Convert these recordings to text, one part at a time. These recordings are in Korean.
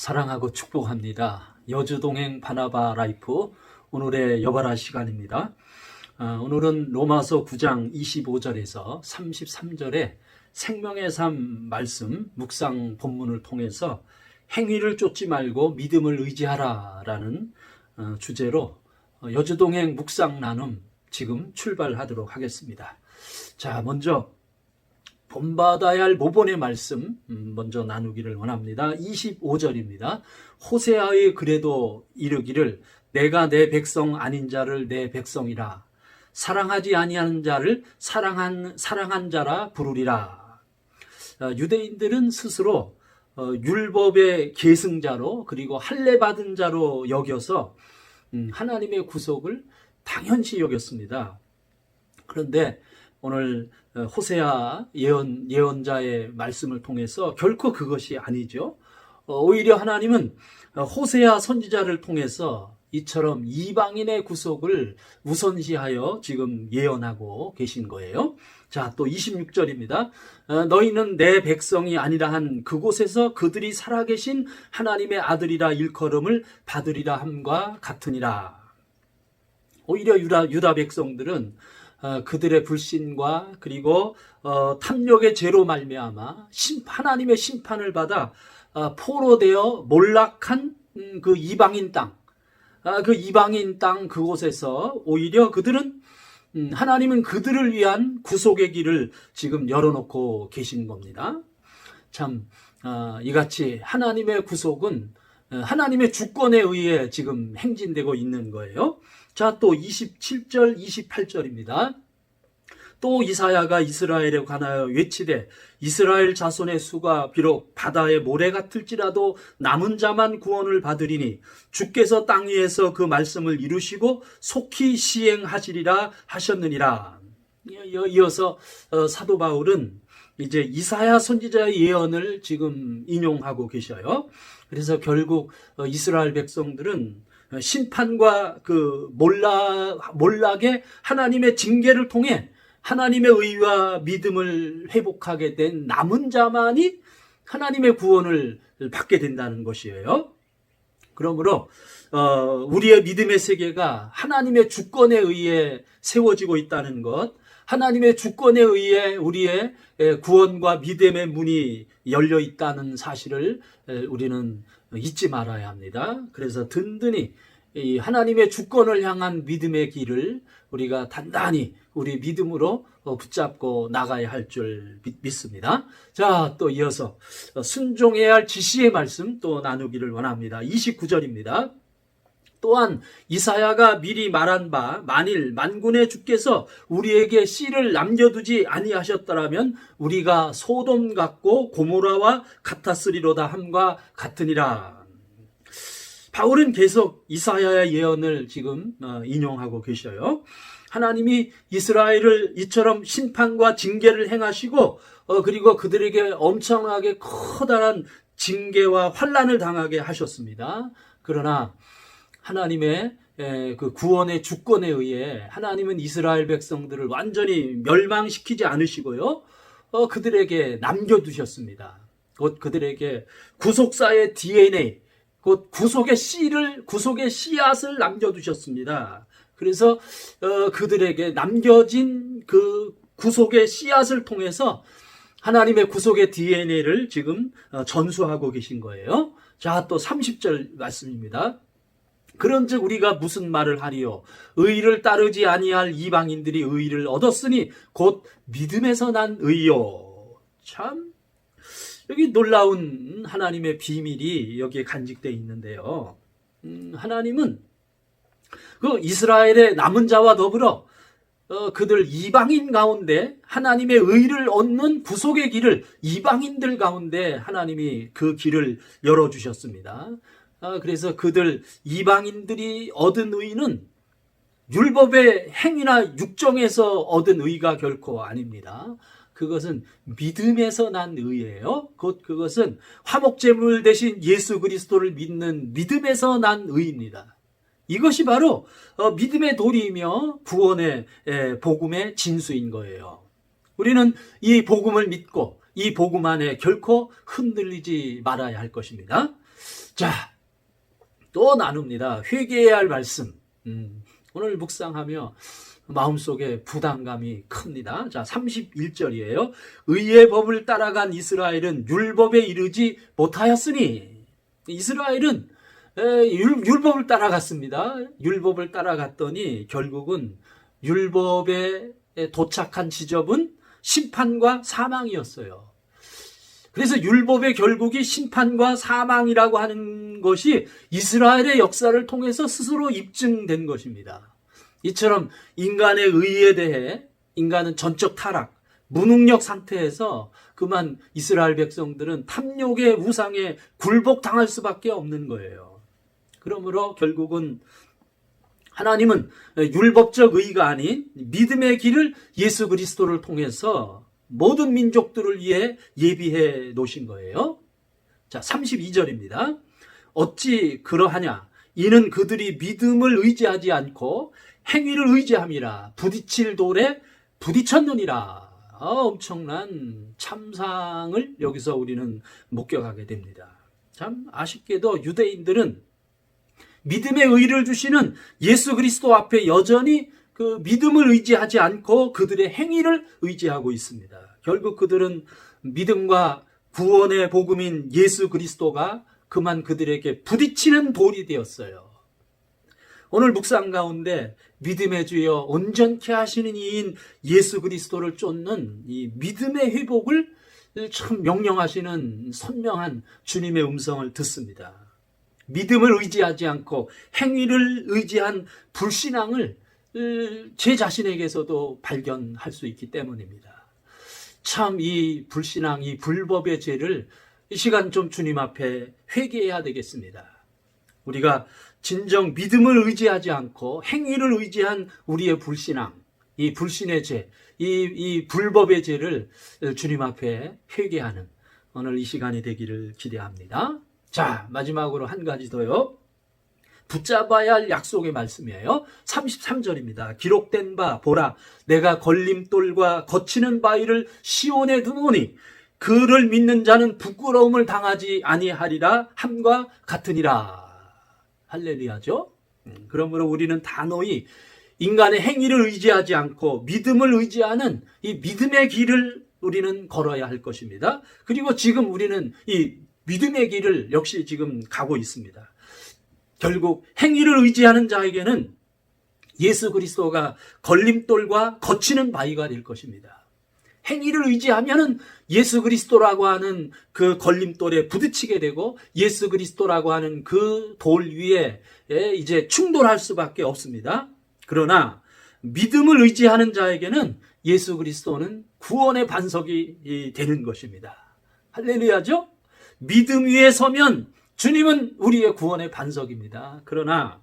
사랑하고 축복합니다. 여주동행 바나바 라이프 오늘의 여바라 시간입니다. 오늘은 로마서 9장 25절에서 33절에 생명의 삶 말씀 묵상 본문을 통해서 행위를 쫓지 말고 믿음을 의지하라 라는 주제로 여주동행 묵상 나눔 지금 출발하도록 하겠습니다. 자, 먼저 본받아야 할 모본의 말씀 먼저 나누기를 원합니다. 25절입니다. 호세아의 글에도 이르기를 내가 내 백성 아닌 자를 내 백성이라 사랑하지 아니하는 자를 사랑한 자라 부르리라. 유대인들은 스스로 율법의 계승자로 그리고 할례 받은 자로 여겨서 하나님의 구속을 당연시 여겼습니다. 그런데 오늘 호세아 예언자의 말씀을 통해서 결코 그것이 아니죠. 오히려 하나님은 호세아 선지자를 통해서 이처럼 이방인의 구속을 우선시하여 지금 예언하고 계신 거예요. 자, 또 26절입니다. 너희는 내 백성이 아니라 한 그곳에서 그들이 살아계신 하나님의 아들이라 일컬음을 받으리라 함과 같으니라. 오히려 유다 백성들은 그들의 불신과 그리고 탐욕의 죄로 말미암아 하나님의 심판을 받아 포로되어 몰락한 그 이방인 땅, 그곳에서 오히려 그들은 하나님은 그들을 위한 구속의 길을 지금 열어놓고 계신 겁니다. 참 이같이 하나님의 구속은 하나님의 주권에 의해 지금 행진되고 있는 거예요. 자, 또 27절, 28절입니다. 또 이사야가 이스라엘에 관하여 외치되 이스라엘 자손의 수가 비록 바다의 모래 같을지라도 남은 자만 구원을 받으리니 주께서 땅 위에서 그 말씀을 이루시고 속히 시행하시리라 하셨느니라. 이어서 사도 바울은 이제 이사야 선지자의 예언을 지금 인용하고 계셔요. 그래서 결국 이스라엘 백성들은 심판과 그 몰락의 하나님의 징계를 통해 하나님의 의와 믿음을 회복하게 된 남은 자만이 하나님의 구원을 받게 된다는 것이에요. 그러므로 우리의 믿음의 세계가 하나님의 주권에 의해 세워지고 있다는 것, 하나님의 주권에 의해 우리의 구원과 믿음의 문이 열려 있다는 사실을 우리는 잊지 말아야 합니다. 그래서 든든히 이 하나님의 주권을 향한 믿음의 길을 우리가 단단히 우리 믿음으로 붙잡고 나가야 할 줄 믿습니다. 자, 또 이어서 순종해야 할 지시의 말씀 또 나누기를 원합니다. 29절입니다. 또한 이사야가 미리 말한 바 만일 만군의 주께서 우리에게 씨를 남겨두지 아니하셨더라면 우리가 소돔 같고 고모라와 같았으리로다 함과 같으니라. 바울은 계속 이사야의 예언을 지금 인용하고 계셔요. 하나님이 이스라엘을 이처럼 심판과 징계를 행하시고 그리고 그들에게 엄청나게 커다란 징계와 환난을 당하게 하셨습니다. 그러나 하나님의 그 구원의 주권에 의해 하나님은 이스라엘 백성들을 완전히 멸망시키지 않으시고요. 그들에게 남겨두셨습니다. 곧 그들에게 구속사의 DNA, 곧 구속의 씨앗을 남겨두셨습니다. 그래서 그들에게 남겨진 그 구속의 씨앗을 통해서 하나님의 구속의 DNA를 지금 전수하고 계신 거예요. 자, 또 30절 말씀입니다. 그런즉 우리가 무슨 말을 하리요? 의를 따르지 아니할 이방인들이 의를 얻었으니 곧 믿음에서 난 의요. 참 여기 놀라운 하나님의 비밀이 여기에 간직되어 있는데요. 하나님은 그 이스라엘의 남은 자와 더불어 그들 이방인 가운데 하나님의 의를 얻는 구속의 길을 이방인들 가운데 하나님이 그 길을 열어주셨습니다. 그래서 그들 이방인들이 얻은 의는 율법의 행위나 육정에서 얻은 의가 결코 아닙니다. 그것은 믿음에서 난 의예요. 곧 그것은 화목제물 대신 예수 그리스도를 믿는 믿음에서 난 의입니다. 이것이 바로 믿음의 도리이며 구원의 복음의 진수인 거예요. 우리는 이 복음을 믿고 이 복음 안에 결코 흔들리지 말아야 할 것입니다. 자, 또 나눕니다. 회개해야 할 말씀. 오늘 묵상하며 마음속에 부담감이 큽니다. 자, 31절이에요. 의의 법을 따라간 이스라엘은 율법에 이르지 못하였으니. 이스라엘은 율법을 따라갔습니다. 율법을 따라갔더니 결국은 율법에 도착한 지점은 심판과 사망이었어요. 그래서 율법의 결국이 심판과 사망이라고 하는 것이 이스라엘의 역사를 통해서 스스로 입증된 것입니다. 이처럼 인간의 의에 대해 인간은 전적 타락, 무능력 상태에서 그만 이스라엘 백성들은 탐욕의 우상에 굴복당할 수밖에 없는 거예요. 그러므로 결국은 하나님은 율법적 의가 아닌 믿음의 길을 예수 그리스도를 통해서 모든 민족들을 위해 예비해 놓으신 거예요. 자, 32절입니다. 어찌 그러하냐? 이는 그들이 믿음을 의지하지 않고 행위를 의지함이라 부딪힐 돌에 부딪혔느니라. 엄청난 참상을 여기서 우리는 목격하게 됩니다. 참 아쉽게도 유대인들은 믿음의 의를 주시는 예수 그리스도 앞에 여전히 그 믿음을 의지하지 않고 그들의 행위를 의지하고 있습니다. 결국 그들은 믿음과 구원의 복음인 예수 그리스도가 그만 그들에게 부딪히는 돌이 되었어요. 오늘 묵상 가운데 믿음의 주여 온전케 하시는 이인 예수 그리스도를 쫓는 이 믿음의 회복을 참 명령하시는 선명한 주님의 음성을 듣습니다. 믿음을 의지하지 않고 행위를 의지한 불신앙을 제 자신에게서도 발견할 수 있기 때문입니다. 참 이 불신앙, 이 불법의 죄를 이 시간 좀 주님 앞에 회개해야 되겠습니다. 우리가 진정 믿음을 의지하지 않고 행위를 의지한 우리의 불신앙, 이 불신의 죄, 이 불법의 죄를 주님 앞에 회개하는 오늘 이 시간이 되기를 기대합니다. 자, 마지막으로 한 가지 더요. 붙잡아야 할 약속의 말씀이에요. 33절입니다. 기록된 바 보라 내가 걸림돌과 거치는 바위를 시온에 두노니 그를 믿는 자는 부끄러움을 당하지 아니하리라 함과 같으니라. 할렐루야죠. 그러므로 우리는 단호히 인간의 행위를 의지하지 않고 믿음을 의지하는 이 믿음의 길을 우리는 걸어야 할 것입니다. 그리고 지금 우리는 이 믿음의 길을 역시 지금 가고 있습니다. 결국 행위를 의지하는 자에게는 예수 그리스도가 걸림돌과 거치는 바위가 될 것입니다. 행위를 의지하면은 예수 그리스도라고 하는 그 걸림돌에 부딪히게 되고 예수 그리스도라고 하는 그 돌 위에 이제 충돌할 수밖에 없습니다. 그러나 믿음을 의지하는 자에게는 예수 그리스도는 구원의 반석이 되는 것입니다. 할렐루야죠? 믿음 위에 서면 주님은 우리의 구원의 반석입니다. 그러나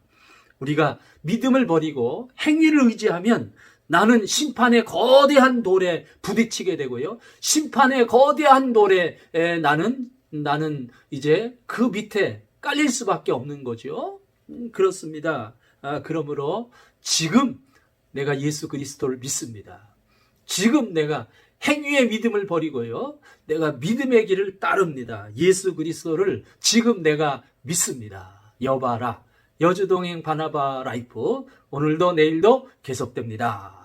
우리가 믿음을 버리고 행위를 의지하면 나는 심판의 거대한 돌에 부딪히게 되고요. 심판의 거대한 돌에 나는 이제 그 밑에 깔릴 수밖에 없는 거죠. 그렇습니다. 그러므로 지금 내가 예수 그리스도를 믿습니다. 지금 내가 행위의 믿음을 버리고요. 내가 믿음의 길을 따릅니다. 예수 그리스도를 지금 내가 믿습니다. 여봐라. 여주동행 바나바 라이프 오늘도 내일도 계속됩니다.